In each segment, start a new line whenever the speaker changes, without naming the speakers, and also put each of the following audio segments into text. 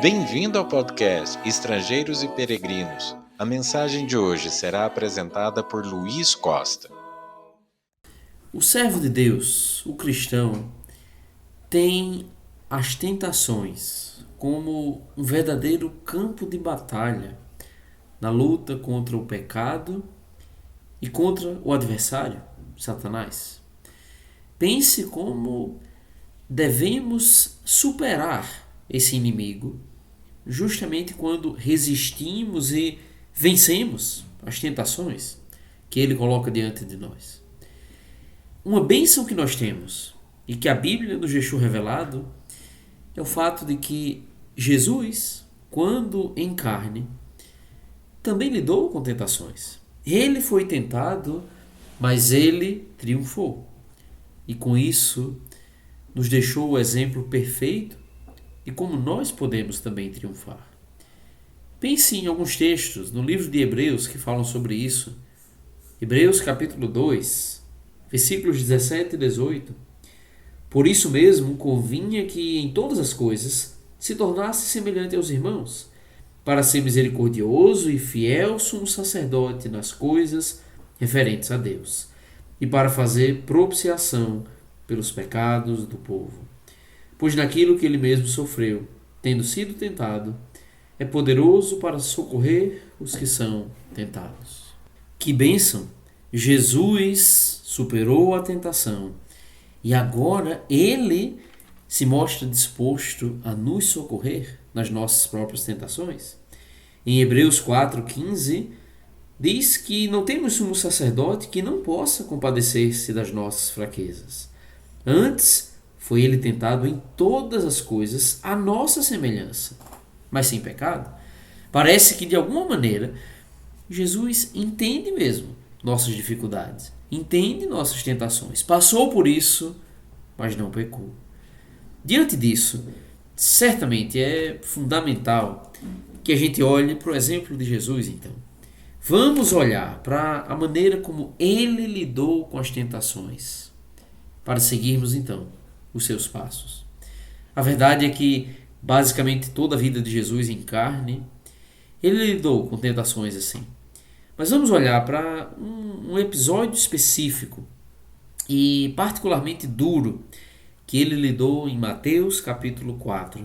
Bem-vindo ao podcast Estrangeiros e Peregrinos. A mensagem de hoje será apresentada por Luiz Costa.
O servo de Deus, o cristão, tem as tentações como um verdadeiro campo de batalha na luta contra o pecado e contra o adversário, Satanás. Pense como devemos superar esse inimigo justamente quando resistimos e vencemos as tentações que ele coloca diante de nós. Uma bênção que nós temos e que a Bíblia nos deixou revelado é o fato de que Jesus, quando em carne, também lidou com tentações. Ele foi tentado, mas ele triunfou. E com isso, nos deixou o exemplo perfeito de como nós podemos também triunfar. Pense em alguns textos no livro de Hebreus que falam sobre isso. Hebreus capítulo 2, versículos 17 e 18. Por isso mesmo convinha que em todas as coisas se tornasse semelhante aos irmãos, para ser misericordioso e fiel sumo sacerdote nas coisas referentes a Deus, e para fazer propiciação pelos pecados do povo. Pois naquilo que ele mesmo sofreu, tendo sido tentado, é poderoso para socorrer os que são tentados. Que bênção! Jesus superou a tentação e agora ele se mostra disposto a nos socorrer nas nossas próprias tentações. Em Hebreus 4,15 diz que não temos sumo sacerdote que não possa compadecer-se das nossas fraquezas. Antes, foi ele tentado em todas as coisas à nossa semelhança, mas sem pecado. Parece que de alguma maneira Jesus entende mesmo nossas dificuldades, entende nossas tentações, passou por isso, mas não pecou. Diante disso, certamente é fundamental que a gente olhe para o exemplo de Jesus, então. Vamos olhar para a maneira como ele lidou com as tentações, para seguirmos, então, os seus passos. A verdade é que, basicamente, toda a vida de Jesus em carne, ele lidou com tentações assim. Mas vamos olhar para um episódio específico e particularmente duro que ele lidou em Mateus capítulo 4,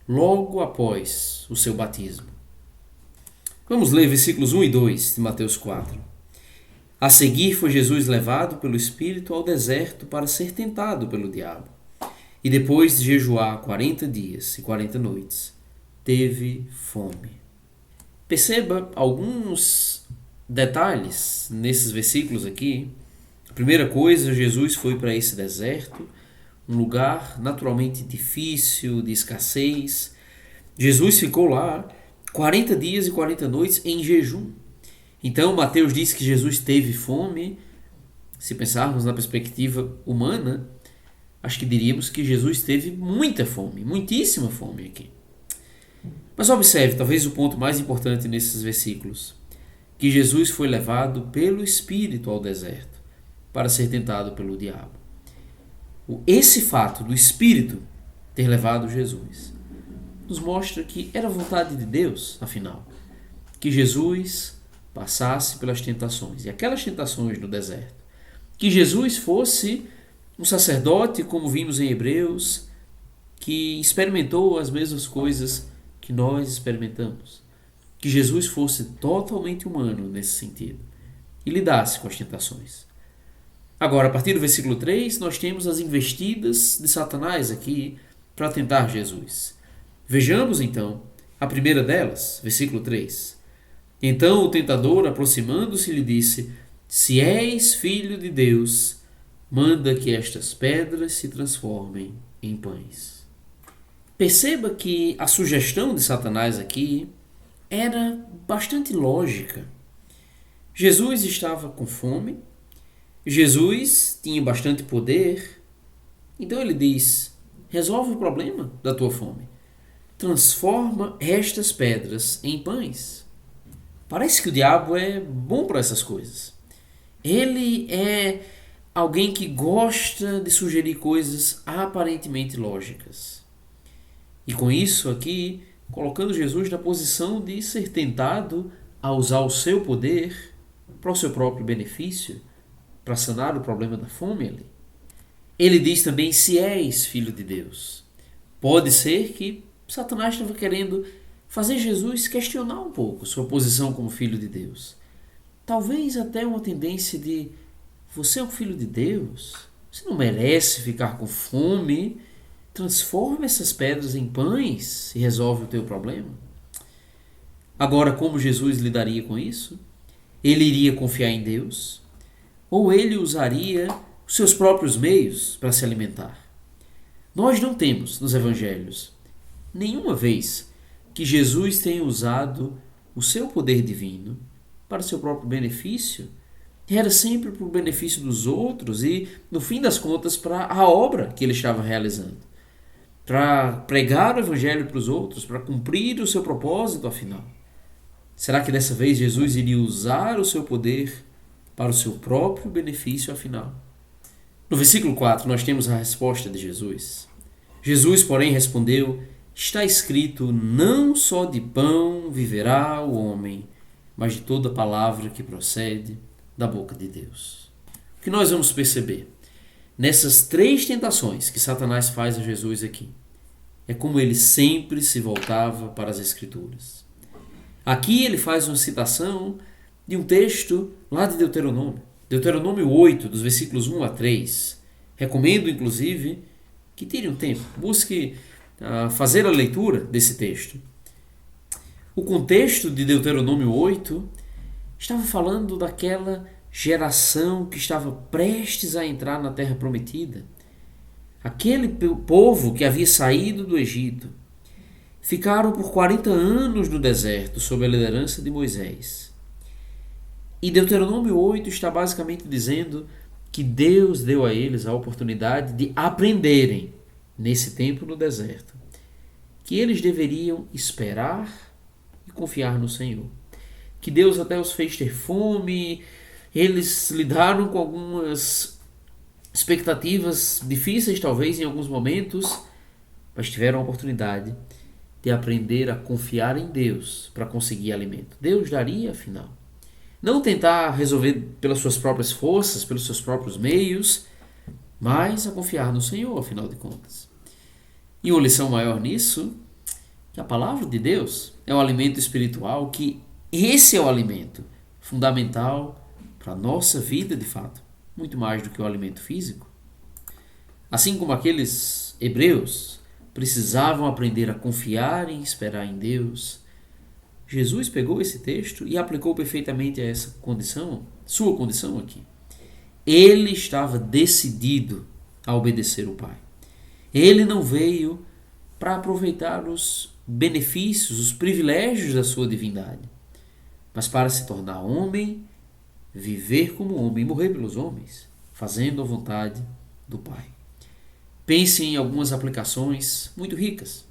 logo após o seu batismo. Vamos ler versículos 1 e 2 de Mateus 4. A seguir foi Jesus levado pelo Espírito ao deserto para ser tentado pelo diabo. E depois de jejuar 40 dias e 40 noites, teve fome. Perceba alguns detalhes nesses versículos aqui. A primeira coisa, Jesus foi para esse deserto, um lugar naturalmente difícil, de escassez. Jesus ficou lá 40 dias e 40 noites em jejum. Então, Mateus diz que Jesus teve fome. Se pensarmos na perspectiva humana, acho que diríamos que Jesus teve muita fome, muitíssima fome aqui. Mas observe, talvez o ponto mais importante nesses versículos, que Jesus foi levado pelo Espírito ao deserto para ser tentado pelo diabo. Esse fato do Espírito ter levado Jesus nos mostra que era vontade de Deus, afinal, que Jesus passasse pelas tentações, e aquelas tentações no deserto. Que Jesus fosse um sacerdote, como vimos em Hebreus, que experimentou as mesmas coisas que nós experimentamos. Que Jesus fosse totalmente humano nesse sentido e lidasse com as tentações. Agora, a partir do versículo 3, nós temos as investidas de Satanás aqui para tentar Jesus. Vejamos então a primeira delas, versículo 3. Então o tentador, aproximando-se, lhe disse: Se és filho de Deus, manda que estas pedras se transformem em pães. Perceba que a sugestão de Satanás aqui era bastante lógica. Jesus estava com fome, Jesus tinha bastante poder, então ele diz: resolve o problema da tua fome. Transforma estas pedras em pães. Parece que o diabo é bom para essas coisas. Ele é alguém que gosta de sugerir coisas aparentemente lógicas. E com isso aqui, colocando Jesus na posição de ser tentado a usar o seu poder para o seu próprio benefício, para sanar o problema da fome ali. Ele diz também: se és filho de Deus. Pode ser que Satanás estava querendo fazer Jesus questionar um pouco sua posição como filho de Deus. Talvez até uma tendência de: você é um filho de Deus? Você não merece ficar com fome? Transforma essas pedras em pães e resolve o teu problema. Agora, como Jesus lidaria com isso? Ele iria confiar em Deus? Ou ele usaria os seus próprios meios para se alimentar? Nós não temos nos evangelhos nenhuma vez que Jesus tenha usado o seu poder divino para o seu próprio benefício. Era sempre para o benefício dos outros e, no fim das contas, para a obra que ele estava realizando. Para pregar o evangelho para os outros, para cumprir o seu propósito afinal. Será que dessa vez Jesus iria usar o seu poder para o seu próprio benefício afinal? No versículo 4 nós temos a resposta de Jesus. Jesus, porém, respondeu: está escrito, não só de pão viverá o homem, mas de toda palavra que procede da boca de Deus. O que nós vamos perceber nessas 3 tentações que Satanás faz a Jesus aqui é como ele sempre se voltava para as Escrituras. Aqui ele faz uma citação de um texto lá de Deuteronômio. Deuteronômio 8, dos versículos 1 a 3. Recomendo, inclusive, que tire um tempo, busque fazer a leitura desse texto. O contexto de Deuteronômio 8 estava falando daquela geração que estava prestes a entrar na Terra Prometida. Aquele povo que havia saído do Egito. Ficaram por 40 anos no deserto sob a liderança de Moisés. E Deuteronômio 8 está basicamente dizendo que Deus deu a eles a oportunidade de aprenderem nesse tempo no deserto, que eles deveriam esperar e confiar no Senhor. Que Deus até os fez ter fome, eles lidaram com algumas expectativas difíceis talvez em alguns momentos, mas tiveram a oportunidade de aprender a confiar em Deus para conseguir alimento. Deus daria, afinal. Não tentar resolver pelas suas próprias forças, pelos seus próprios meios, mas a confiar no Senhor, afinal de contas. E uma lição maior nisso, que a palavra de Deus é um alimento espiritual, que esse é o alimento fundamental para a nossa vida, de fato, muito mais do que o alimento físico. Assim como aqueles hebreus precisavam aprender a confiar e esperar em Deus, Jesus pegou esse texto e aplicou perfeitamente a essa condição, sua condição aqui. Ele estava decidido a obedecer o Pai. Ele não veio para aproveitar os benefícios, os privilégios da sua divindade, mas para se tornar homem, viver como homem e morrer pelos homens, fazendo a vontade do Pai. Pense em algumas aplicações muito ricas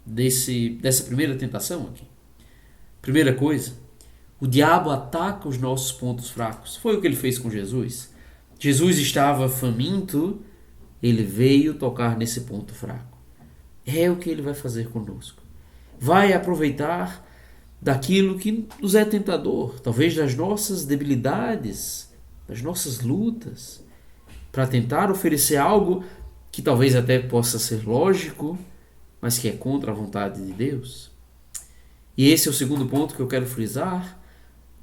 dessa primeira tentação aqui. Primeira coisa, o diabo ataca os nossos pontos fracos. Foi o que ele fez com Jesus. Jesus estava faminto, ele veio tocar nesse ponto fraco. É o que ele vai fazer conosco. Vai aproveitar daquilo que nos é tentador, talvez das nossas debilidades, das nossas lutas, para tentar oferecer algo que talvez até possa ser lógico, mas que é contra a vontade de Deus. E esse é o segundo ponto que eu quero frisar.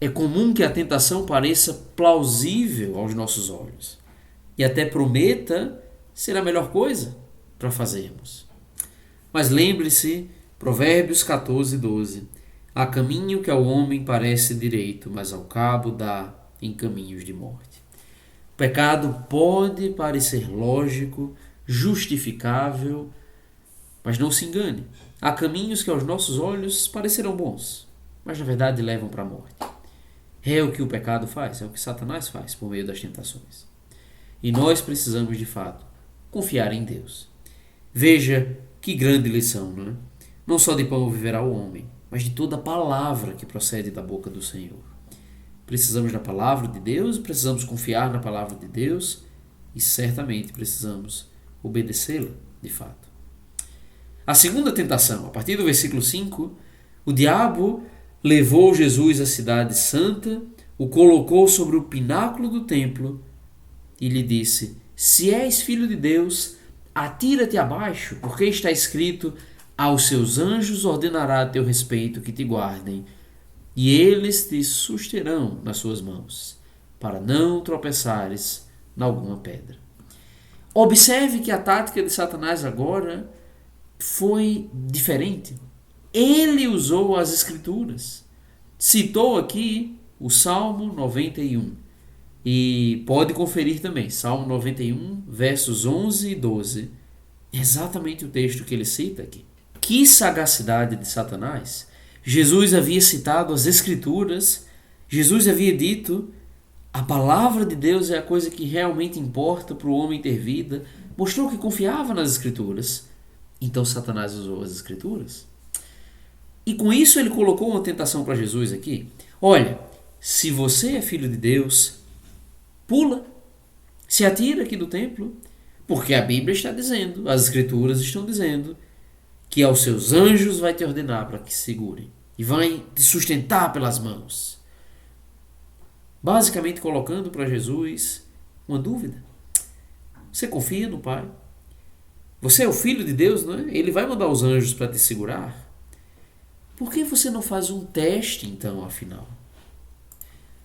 É comum que a tentação pareça plausível aos nossos olhos e até prometa ser a melhor coisa para fazermos. Mas lembre-se, Provérbios 14, 12. Há caminho que ao homem parece direito, mas ao cabo dá em caminhos de morte. O pecado pode parecer lógico, justificável, mas não se engane. Há caminhos que aos nossos olhos parecerão bons, mas na verdade levam para a morte. É o que o pecado faz, é o que Satanás faz por meio das tentações. E nós precisamos, de fato, confiar em Deus. Veja que grande lição, não é? Não só de pão viverá o homem, mas de toda a palavra que procede da boca do Senhor. Precisamos da palavra de Deus, precisamos confiar na palavra de Deus e certamente precisamos obedecê-la, de fato. A segunda tentação, a partir do versículo 5, o diabo levou Jesus à cidade santa, o colocou sobre o pináculo do templo e lhe disse: Se és filho de Deus, atira-te abaixo, porque está escrito: aos seus anjos ordenará a teu respeito que te guardem, e eles te susterão nas suas mãos, para não tropeçares em alguma pedra. Observe que a tática de Satanás agora foi diferente. Ele usou as Escrituras. Citou aqui o Salmo 91. E pode conferir também, Salmo 91, versos 11 e 12. Exatamente o texto que ele cita aqui. Que sagacidade de Satanás! Jesus havia citado as Escrituras, Jesus havia dito: a palavra de Deus é a coisa que realmente importa para o homem ter vida. Mostrou que confiava nas Escrituras. Então Satanás usou as Escrituras. E com isso ele colocou uma tentação para Jesus aqui. Olha, se você é filho de Deus, pula, se atira aqui do templo, porque a Bíblia está dizendo, as Escrituras estão dizendo, que aos seus anjos vai te ordenar para que se segurem e vai te sustentar pelas mãos. Basicamente colocando para Jesus uma dúvida. Você confia no Pai? Você é o filho de Deus, não é? Ele vai mandar os anjos para te segurar. Por que você não faz um teste, então, afinal?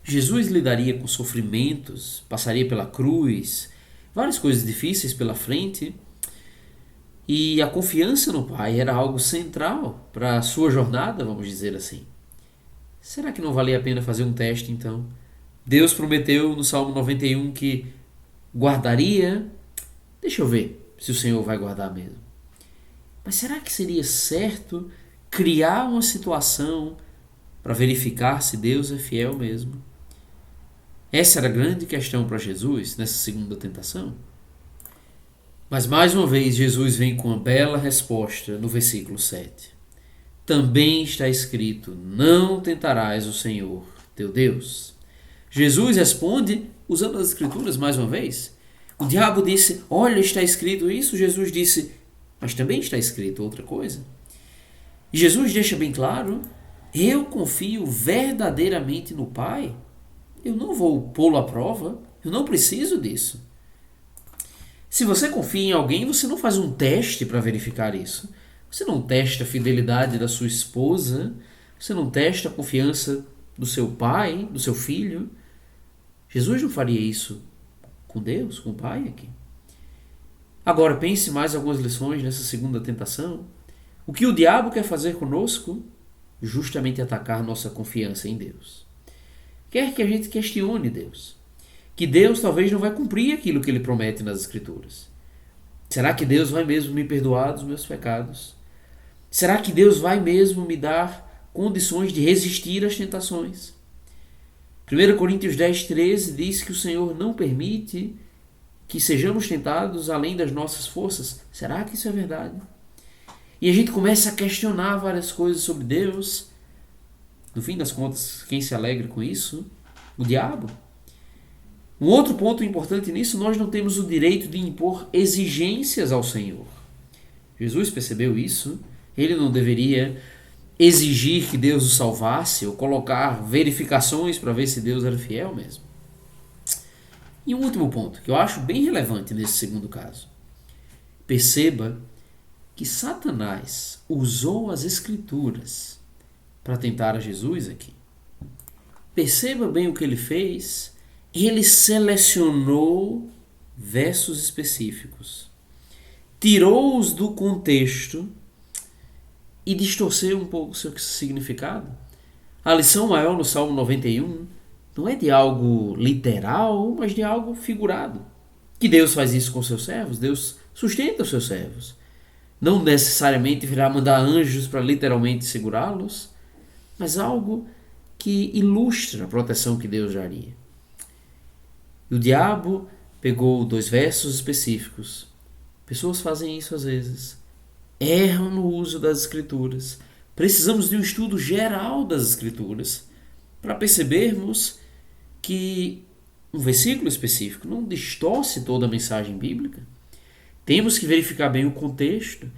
Jesus lidaria com sofrimentos, passaria pela cruz, várias coisas difíceis pela frente, e a confiança no Pai era algo central para a sua jornada, vamos dizer assim. Será que não valia a pena fazer um teste, então? Deus prometeu no Salmo 91 que guardaria. Deixa eu ver se o Senhor vai guardar mesmo. Mas será que seria certo criar uma situação para verificar se Deus é fiel mesmo? Essa era a grande questão para Jesus nessa segunda tentação. Mas mais uma vez Jesus vem com uma bela resposta no versículo 7. Também está escrito: não tentarás o Senhor teu Deus. Jesus responde usando as Escrituras mais uma vez. O diabo disse: olha, está escrito isso. Jesus disse: mas também está escrito outra coisa. E Jesus deixa bem claro: eu confio verdadeiramente no Pai. Eu não vou pô-lo à prova. Eu não preciso disso. Se você confia em alguém, você não faz um teste para verificar isso. Você não testa a fidelidade da sua esposa. Você não testa a confiança do seu pai, do seu filho. Jesus não faria isso com Deus, com o Pai aqui. Agora, pense mais algumas lições nessa segunda tentação. O que o diabo quer fazer conosco? Justamente atacar nossa confiança em Deus. Quer que a gente questione Deus. Que Deus talvez não vai cumprir aquilo que Ele promete nas Escrituras. Será que Deus vai mesmo me perdoar dos meus pecados? Será que Deus vai mesmo me dar condições de resistir às tentações? 1 Coríntios 10:13 diz que o Senhor não permite que sejamos tentados além das nossas forças. Será que isso é verdade? E a gente começa a questionar várias coisas sobre Deus. No fim das contas, quem se alegra com isso? O diabo. Um outro ponto importante nisso: nós não temos o direito de impor exigências ao Senhor. Jesus percebeu isso. Ele não deveria exigir que Deus o salvasse ou colocar verificações para ver se Deus era fiel mesmo. E um último ponto, que eu acho bem relevante nesse segundo caso. Perceba que Satanás usou as Escrituras para tentar a Jesus aqui. Perceba bem o que ele fez. Ele selecionou versos específicos, tirou-os do contexto e distorceu um pouco o seu significado. A lição maior no Salmo 91 não é de algo literal, mas de algo figurado. Que Deus faz isso com seus servos, Deus sustenta os seus servos. Não necessariamente virá mandar anjos para literalmente segurá-los, mas algo que ilustra a proteção que Deus daria. E o diabo pegou 2 versos específicos. Pessoas fazem isso às vezes. Erram no uso das Escrituras. Precisamos de um estudo geral das Escrituras para percebermos que um versículo específico não distorce toda a mensagem bíblica. Temos que verificar bem o contexto.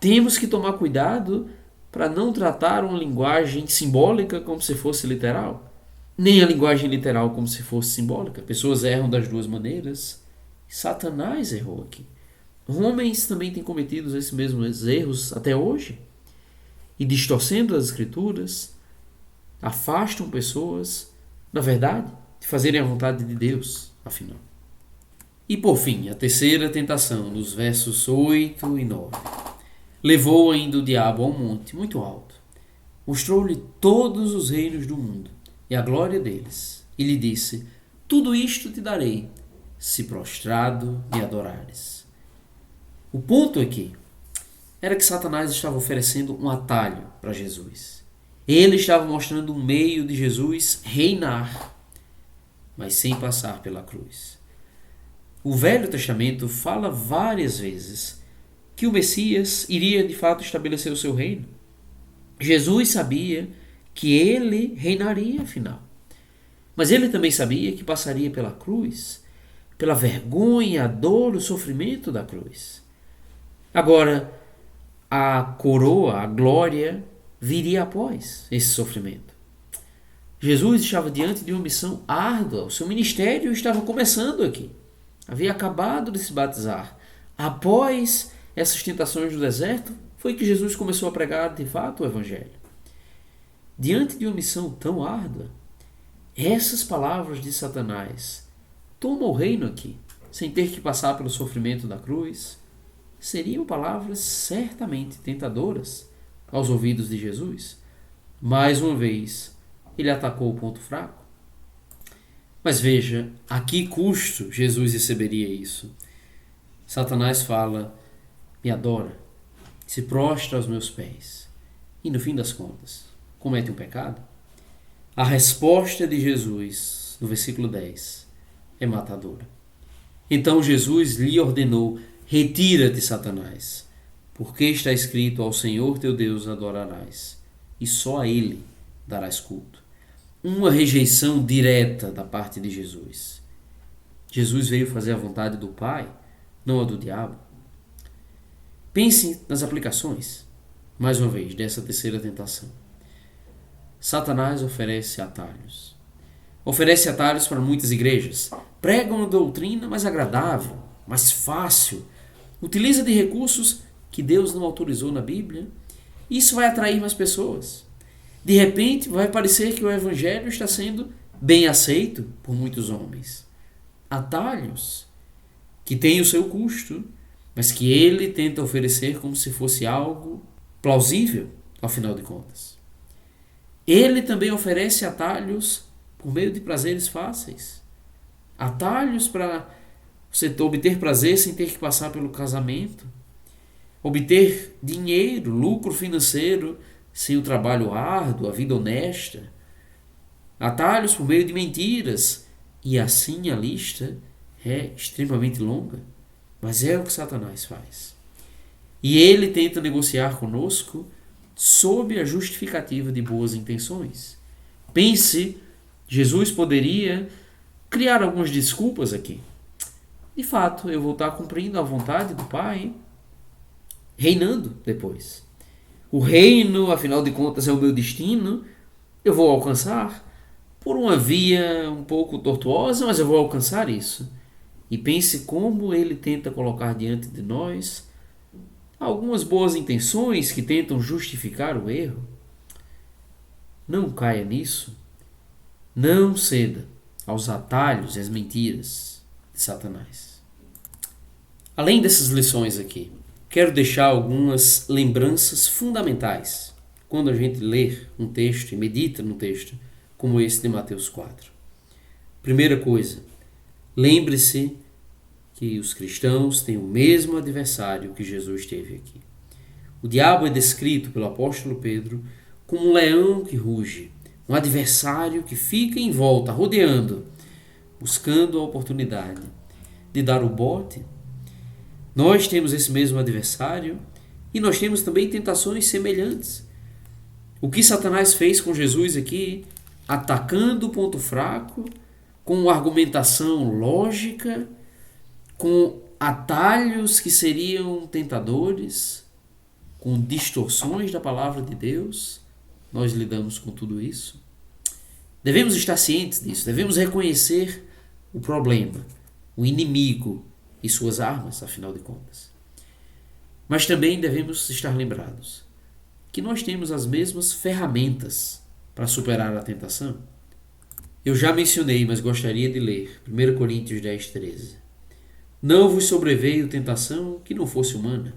Temos que tomar cuidado para não tratar uma linguagem simbólica como se fosse literal, nem a linguagem literal como se fosse simbólica. Pessoas erram das duas maneiras. Satanás errou aqui. Homens também têm cometido esses mesmos erros até hoje e, distorcendo as escrituras, afastam pessoas, na verdade, de fazerem a vontade de Deus, afinal. E por fim, a terceira tentação, nos versos 8 e 9. Levou ainda o diabo a um monte muito alto, mostrou-lhe todos os reinos do mundo e a glória deles, e lhe disse: tudo isto te darei, se prostrado me adorares. O ponto aqui era que Satanás estava oferecendo um atalho para Jesus. Ele estava mostrando um meio de Jesus reinar, mas sem passar pela cruz. O Velho Testamento fala várias vezes que o Messias iria de fato estabelecer o seu reino. Jesus sabia que ele reinaria afinal. Mas ele também sabia que passaria pela cruz, pela vergonha, a dor, o sofrimento da cruz. Agora, a coroa, a glória, viria após esse sofrimento. Jesus estava diante de uma missão árdua. O seu ministério estava começando aqui. Havia acabado de se batizar. Após essas tentações do deserto, foi que Jesus começou a pregar de fato o Evangelho. Diante de uma missão tão árdua, essas palavras de Satanás, toma o reino aqui, sem ter que passar pelo sofrimento da cruz, seriam palavras certamente tentadoras aos ouvidos de Jesus. Mais uma vez, ele atacou o ponto fraco. Mas veja, a que custo Jesus receberia isso? Satanás fala: me adora, se prostra aos meus pés. E no fim das contas, comete um pecado? A resposta de Jesus, no versículo 10, é matadora. Então Jesus lhe ordenou: retira-te, Satanás, porque está escrito: ao Senhor teu Deus adorarás, e só a Ele darás culto. Uma rejeição direta da parte de Jesus. Jesus veio fazer a vontade do Pai, não a do diabo. Pense nas aplicações, mais uma vez, dessa terceira tentação. Satanás oferece atalhos. Oferece atalhos para muitas igrejas. Prega uma doutrina mais agradável, mais fácil. Utiliza de recursos que Deus não autorizou na Bíblia. Isso vai atrair mais pessoas. De repente, vai parecer que o Evangelho está sendo bem aceito por muitos homens. Atalhos que têm o seu custo, mas que ele tenta oferecer como se fosse algo plausível, ao final de contas. Ele também oferece atalhos por meio de prazeres fáceis. Atalhos para você obter prazer sem ter que passar pelo casamento. Obter dinheiro, lucro financeiro, sem o trabalho árduo, a vida honesta. Atalhos por meio de mentiras. E assim a lista é extremamente longa. Mas é o que Satanás faz. E ele tenta negociar conosco sob a justificativa de boas intenções. Pense, Jesus poderia criar algumas desculpas aqui. De fato, eu vou estar cumprindo a vontade do Pai, reinando depois. O reino, afinal de contas, é o meu destino. Eu vou alcançar por uma via um pouco tortuosa, mas eu vou alcançar isso. E pense como ele tenta colocar diante de nós algumas boas intenções que tentam justificar o erro. Não caia nisso. Não ceda aos atalhos e às mentiras de Satanás. Além dessas lições aqui, quero deixar algumas lembranças fundamentais quando a gente lê um texto e medita num texto como esse de Mateus 4. Primeira coisa, lembre-se que os cristãos têm o mesmo adversário que Jesus teve aqui. O diabo é descrito pelo apóstolo Pedro como um leão que ruge, um adversário que fica em volta, rodeando, buscando a oportunidade de dar o bote. Nós temos esse mesmo adversário e nós temos também tentações semelhantes. O que Satanás fez com Jesus aqui, atacando o ponto fraco, com argumentação lógica, com atalhos que seriam tentadores, com distorções da palavra de Deus, nós lidamos com tudo isso. Devemos estar cientes disso, devemos reconhecer o problema, o inimigo e suas armas, afinal de contas. Mas também devemos estar lembrados que nós temos as mesmas ferramentas para superar a tentação. Eu já mencionei, mas gostaria de ler 1 Coríntios 10:13. Não vos sobreveio tentação que não fosse humana,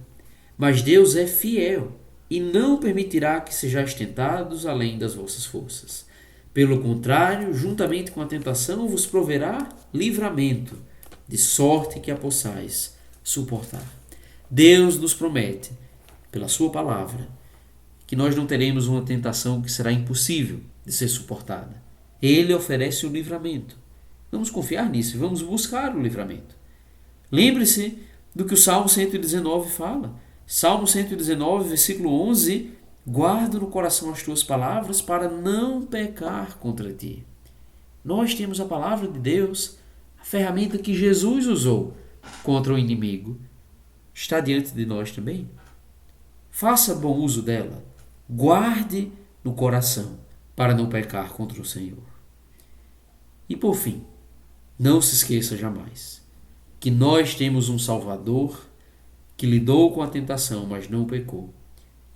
mas Deus é fiel e não permitirá que sejais tentados além das vossas forças. Pelo contrário, juntamente com a tentação, vos proverá livramento, de sorte que a possais suportar. Deus nos promete, pela sua palavra, que nós não teremos uma tentação que será impossível de ser suportada. Ele oferece o livramento. Vamos confiar nisso e vamos buscar o livramento. Lembre-se do que o Salmo 119 fala. Salmo 119, versículo 11: guarda no coração as tuas palavras para não pecar contra ti. Nós temos a palavra de Deus, a ferramenta que Jesus usou contra o inimigo. Está diante de nós também. Faça bom uso dela. Guarde no coração para não pecar contra o Senhor. E por fim, não se esqueça jamais que nós temos um Salvador que lidou com a tentação, mas não pecou,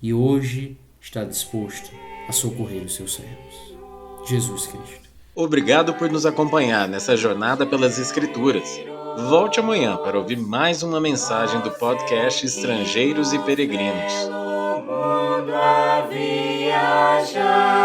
e hoje está disposto a socorrer os seus servos. Jesus Cristo.
Obrigado por nos acompanhar nessa jornada pelas Escrituras. Volte amanhã para ouvir mais uma mensagem do podcast Estrangeiros e Peregrinos.
Viajar.